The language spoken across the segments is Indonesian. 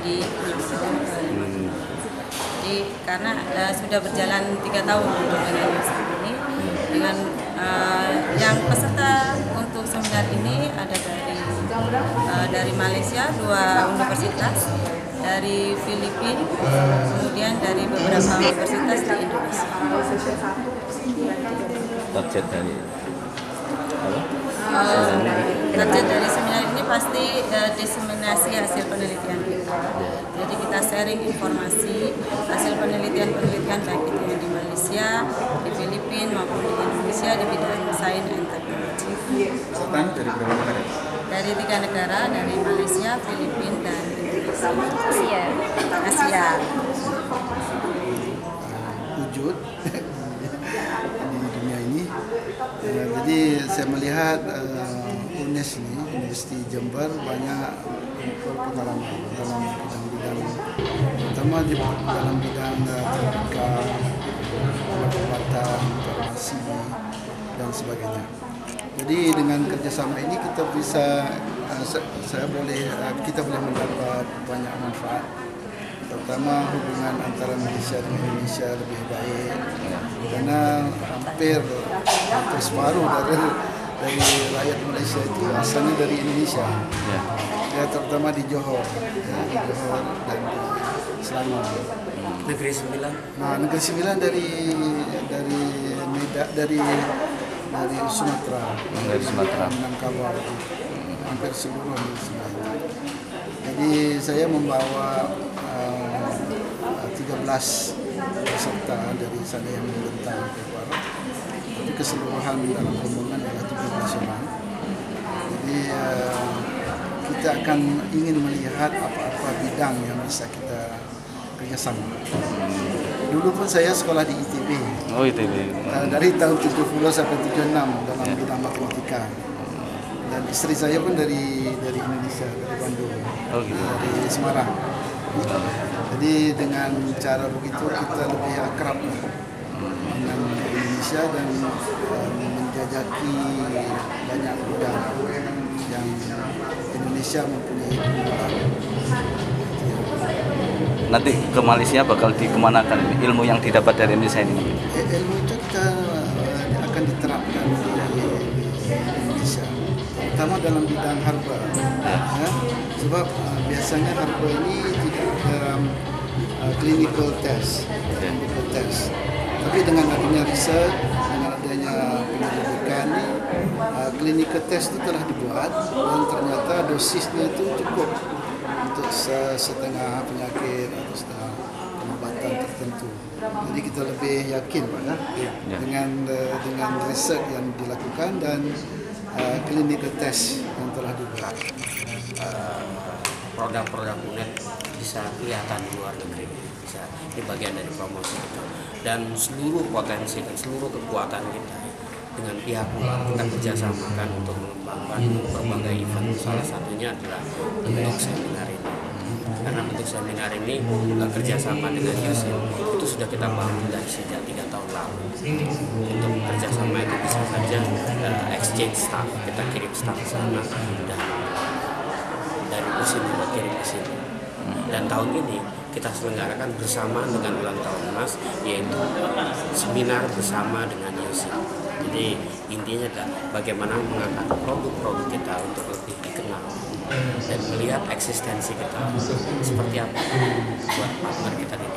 di jadi karena sudah berjalan 3 tahun untuk dengan ini dengan yang peserta untuk seminar ini ada dari Malaysia 2 universitas, dari Filipina, kemudian dari beberapa universitas di Indonesia. Target dari target dari seminar ini pasti diseminasi hasil penelitian kita. Jadi kita sharing informasi hasil penelitian baik itu yang di Malaysia, di Filipina maupun di Indonesia di bidang sains dan teknologi. Dari berapa negara? Dari 3 negara, dari Malaysia, Filipina dan Indonesia. Asia. Wujud di dunia ini. Jadi saya melihat UNES ini, Universiti Jember banyak pengalaman dalam bidang-bidang, terutama dalam bidang terbuka, pengobatan, farmasi dan sebagainya. Jadi dengan kerjasama ini kita bisa, kita boleh mendapat banyak manfaat, terutama hubungan antara Malaysia dan Indonesia lebih baik, karena hampir separuh dari rakyat Malaysia itu asalnya dari Indonesia, ya, terutama di Johor, dan di Selangor. Negeri Sembilan. Nah, Negeri Sembilan dari Medan, dari Sumatera, Minangkabau, hampir seluruh Indonesia. Jadi saya membawa 13 peserta dari sana yang membentang ke barat, tapi keseluruhan dalam rombongan adalah 17 orang. Jadi kita akan ingin melihat apa-apa bidang yang bisa kita kerjasama. Dulu pun saya sekolah di ITB. Oh, ITB. Dari tahun 70 sampai 76 dalam bidang matematika. Dan istri saya pun dari Indonesia, dari Bandung, dari Semarang. Jadi dengan cara begitu kita lebih akrab dengan Indonesia dan menjajaki banyak bidang yang Indonesia mempunyai kekuatan. Nanti ke Malaysia bakal dikemanakan ilmu yang didapat dari Indonesia ini? Ilmu itu kita akan diterapkan di Indonesia, terutama dalam bidang harba. Ya, sebab biasanya harba ini tidak dalam clinical test, tapi dengan adanya riset, dengan adanya penyelidikan, clinical test itu telah dibuat dan ternyata dosisnya itu cukup untuk setengah penyakit atau setengah pengobatan tertentu. Jadi kita lebih yakin, Pak, dengan riset yang dilakukan dan clinical test yang telah dibuat. Produk-produk UNED bisa kelihatan di luar negeri, bisa di bagian dari promosi itu, dan seluruh potensi dan seluruh kekuatan kita dengan pihak luar kita kerjasamakan untuk mengembangkan berbagai event. Salah satunya adalah bentuk seminar ini, karena bentuk seminar ini kerjasama dengan USIL itu sudah kita bangun dari sejak 3 tahun lalu. Untuk kerjasama itu bisa saja exchange staff, kita kirim staff ke sana dan dari USIL kita kirim ke sini. Dan tahun ini kita selenggarakan bersama dengan ulang tahun Mas, yaitu seminar bersama dengan USIL. Jadi intinya adalah bagaimana mengangkat produk-produk kita untuk lebih dikenal dan melihat eksistensi kita seperti apa buat partner kita ini.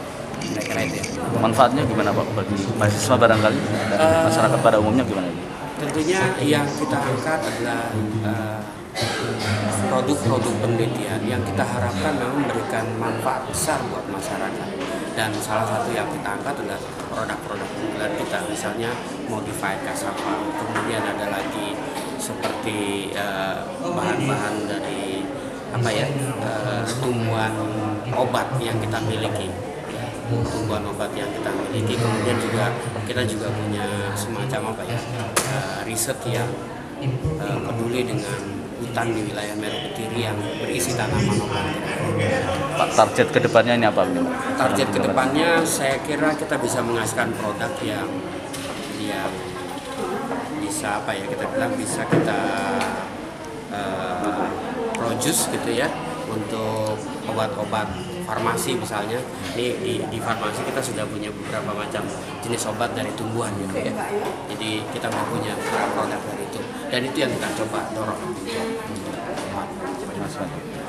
Kira-kira itu ya. Manfaatnya gimana Pak bagi mahasiswa barangkali dan masyarakat pada umumnya gimana? Tentunya yang kita angkat adalah produk-produk penelitian yang kita harapkan memang memberikan manfaat besar buat masyarakat. Dan salah satu yang kita angkat adalah produk-produk unggulan kita, misalnya modified cassava. Kemudian ada lagi seperti bahan-bahan dari tumbuhan obat yang kita miliki. Tumbuhan obat yang kita miliki. Kemudian kita juga punya semacam riset yang peduli dengan hutan di wilayah Meru Betiri yang berisi tanaman obat. Pak, target kedepannya ini apa? Target kedepannya saya kira kita bisa menghasilkan produk yang bisa bisa kita produce gitu ya, untuk obat-obat farmasi misalnya, ini di farmasi kita sudah punya beberapa macam jenis obat dari tumbuhan gitu ya. Jadi kita mau punya produk dari itu, dan itu yang kita coba dorong. Terima kasih.